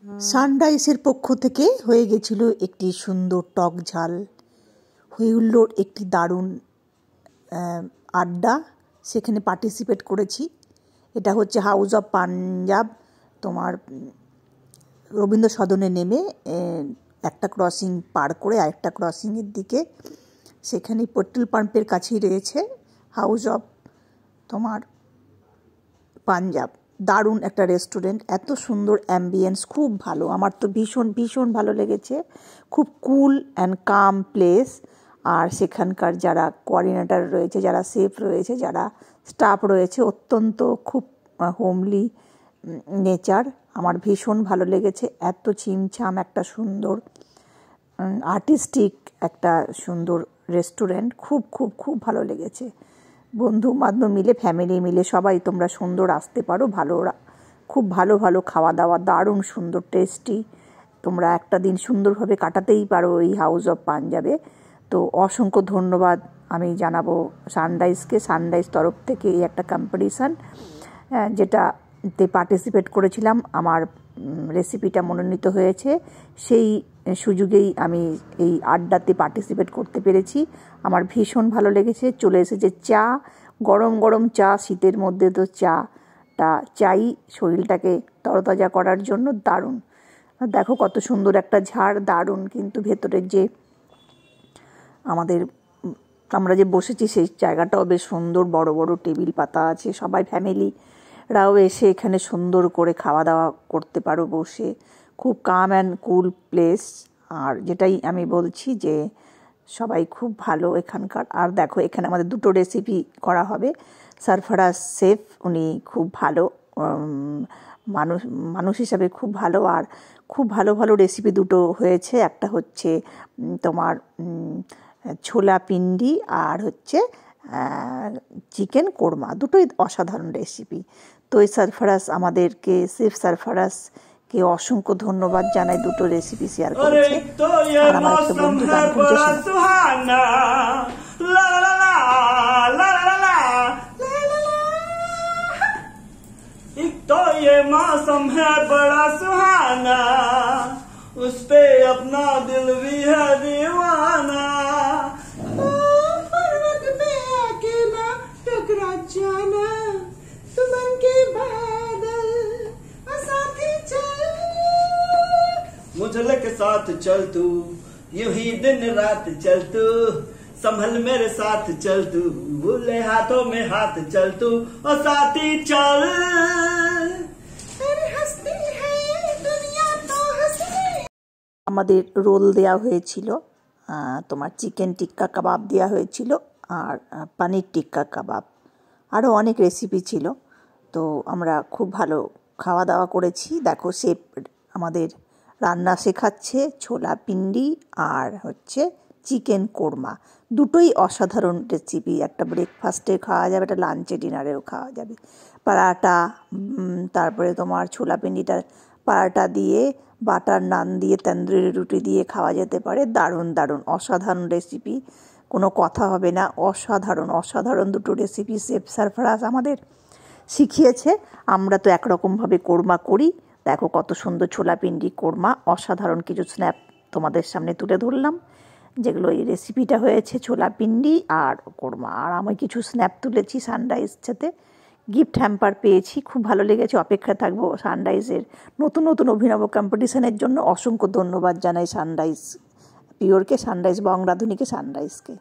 সানরাইজের পক্ষ থেকে হয়ে গেছিল একটি সুন্দর টক ঝাল, হয়ে উঠল একটি দারুণ আড্ডা। সেখানে পার্টিসিপেট করেছি। এটা হচ্ছে হাউস অফ পাঞ্জাব, তোমার রবীন্দ্র সদনে নেমে একটা ক্রসিং পার করে আরেকটা ক্রসিংয়ের দিকে, সেখানে পেট্রোল পাম্পের কাছেই রয়েছে হাউস অফ তোমার পাঞ্জাব। দারুণ একটা রেস্টুরেন্ট, এত সুন্দর অ্যাম্বিয়েন্স, খুব ভালো। আমার তো ভীষণ ভীষণ ভালো লেগেছে। খুব কুল অ্যান্ড কাম প্লেস। আর সেখানকার যারা কোঅর্ডিনেটর রয়েছে, যারা শেফ রয়েছে, যারা স্টাফ রয়েছে, অত্যন্ত খুব হোমলি নেচার। আমার ভীষণ ভালো লেগেছে। এত ছিমছাম একটা সুন্দর আর্টিস্টিক একটা সুন্দর রেস্টুরেন্ট, খুব খুব খুব ভালো লেগেছে। বন্ধু বান্ধব মিলে, ফ্যামিলি মিলে সবাই তোমরা সুন্দর আসতে পারো। ভালো, খুব ভালো ভালো খাওয়া দাওয়া, দারুণ সুন্দর টেস্টি। তোমরা একটা দিন সুন্দরভাবে কাটাতেই পারো এই হাউস অফ পাঞ্জাবে। তো অসংখ্য ধন্যবাদ আমি জানাবো সানরাইজকে। সানরাইজ তরফ থেকে এই একটা কম্পিটিশান যেটাতে পার্টিসিপেট করেছিলাম, আমার রেসিপিটা মনোনীত হয়েছে। সেই সুযোগেই আমি এই আড্ডাতে পার্টিসিপেট করতে পেরেছি। আমার ভীষণ ভালো লেগেছে। চলে এসেছে চা, গরম গরম চা। শীতের মধ্যে তো চাটা চাই শরীরটাকে তরতাজা করার জন্য। দারুণ, দেখো কত সুন্দর একটা ঝাড়, দারুণ। কিন্তু ভেতরের যে আমরা যে বসেছি সেই জায়গাটাও বেশ সুন্দর, বড় বড় টেবিল পাতা আছে। সবাই ফ্যামিলিরাও এসে এখানে সুন্দর করে খাওয়া দাওয়া করতে পারো বসে। খুব কাম অ্যান্ড কুল প্লেস। আর যেটাই আমি বলছি যে সবাই খুব ভালো এখানকার। আর দেখো এখানে আমাদের দুটো রেসিপি করা হবে। সরফরাজ শেফ, উনি খুব ভালো মানুষ হিসাবে খুব ভালো। আর খুব ভালো ভালো রেসিপি দুটো হয়েছে। একটা হচ্ছে তোমার ছোলা পিন্ডি, আর হচ্ছে চিকেন কোরমা। দুটোই অসাধারণ রেসিপি। তো এই সরফরাজ আমাদেরকে, শেফ সরফরাজকে অসংখ্য ধন্যবাদ জানাই, দুটো রেসিপি শেয়ার করেছে। আর আমার একটা বন্ধু গান করছে। तो ये मौसम है बड़ा सुहाना, उस पे अपना दिल भी है दीवाना। पर्वत पे अकेला टकरा जाना, तुमन के बादल साथी चल, मुझे के साथ चल तू, यूं ही दिन रात चल तू, संभल मेरे साथ चल तू, भूले हाथों में हाथ चल तू, और साथी चल। আমাদের রোল দেওয়া হয়েছিল, তোমার চিকেন টিক্কা কাবাব দেওয়া হয়েছিল, আর পনির টিক্কা কাবাব, আরও অনেক রেসিপি ছিল। তো আমরা খুব ভালো খাওয়া দাওয়া করেছি। দেখো শেফ আমাদের রান্না শেখাচ্ছে, ছোলা পিন্ডি আর হচ্ছে চিকেন কোরমা। দুটোই অসাধারণ রেসিপি। একটা ব্রেকফাস্টে খাওয়া যাবে, একটা লাঞ্চে ডিনারেও খাওয়া যাবে। পরাটা, তারপরে তোমার ছোলা পিন্ডিটা পরাটা দিয়ে, বাটার নান দিয়ে, তন্দুরি রুটি দিয়ে খাওয়া যেতে পারে। দারুণ দারুণ অসাধারণ রেসিপি, কোনো কথা হবে না। অসাধারণ অসাধারণ দুটো রেসিপি শেফ সরফরাজ আমাদের শিখিয়েছে। আমরা তো একরকমভাবে কোরমা করি। দেখো কত সুন্দর ছোলা পিন্ডি কোরমা, অসাধারণ কিছু স্ন্যাপ তোমাদের সামনে তুলে ধরলাম, যেগুলো এই রেসিপিটা হয়েছে ছোলা পিন্ডি আর কোরমা। আর আমি কিছু স্ন্যাপ তুলেছি সানরাইজ সাথে, গিফট হ্যাম্পার পেয়েছি, খুব ভালো লেগেছে। অপেক্ষা থাকবো সানরাইজের নতুন নতুন অভিনব কম্পিটিশনের জন্য। অসংখ্য ধন্যবাদ জানাই সানরাইজ পিওরকে, সানরাইজ বং রাঁধুনিকে, সানরাইজকে।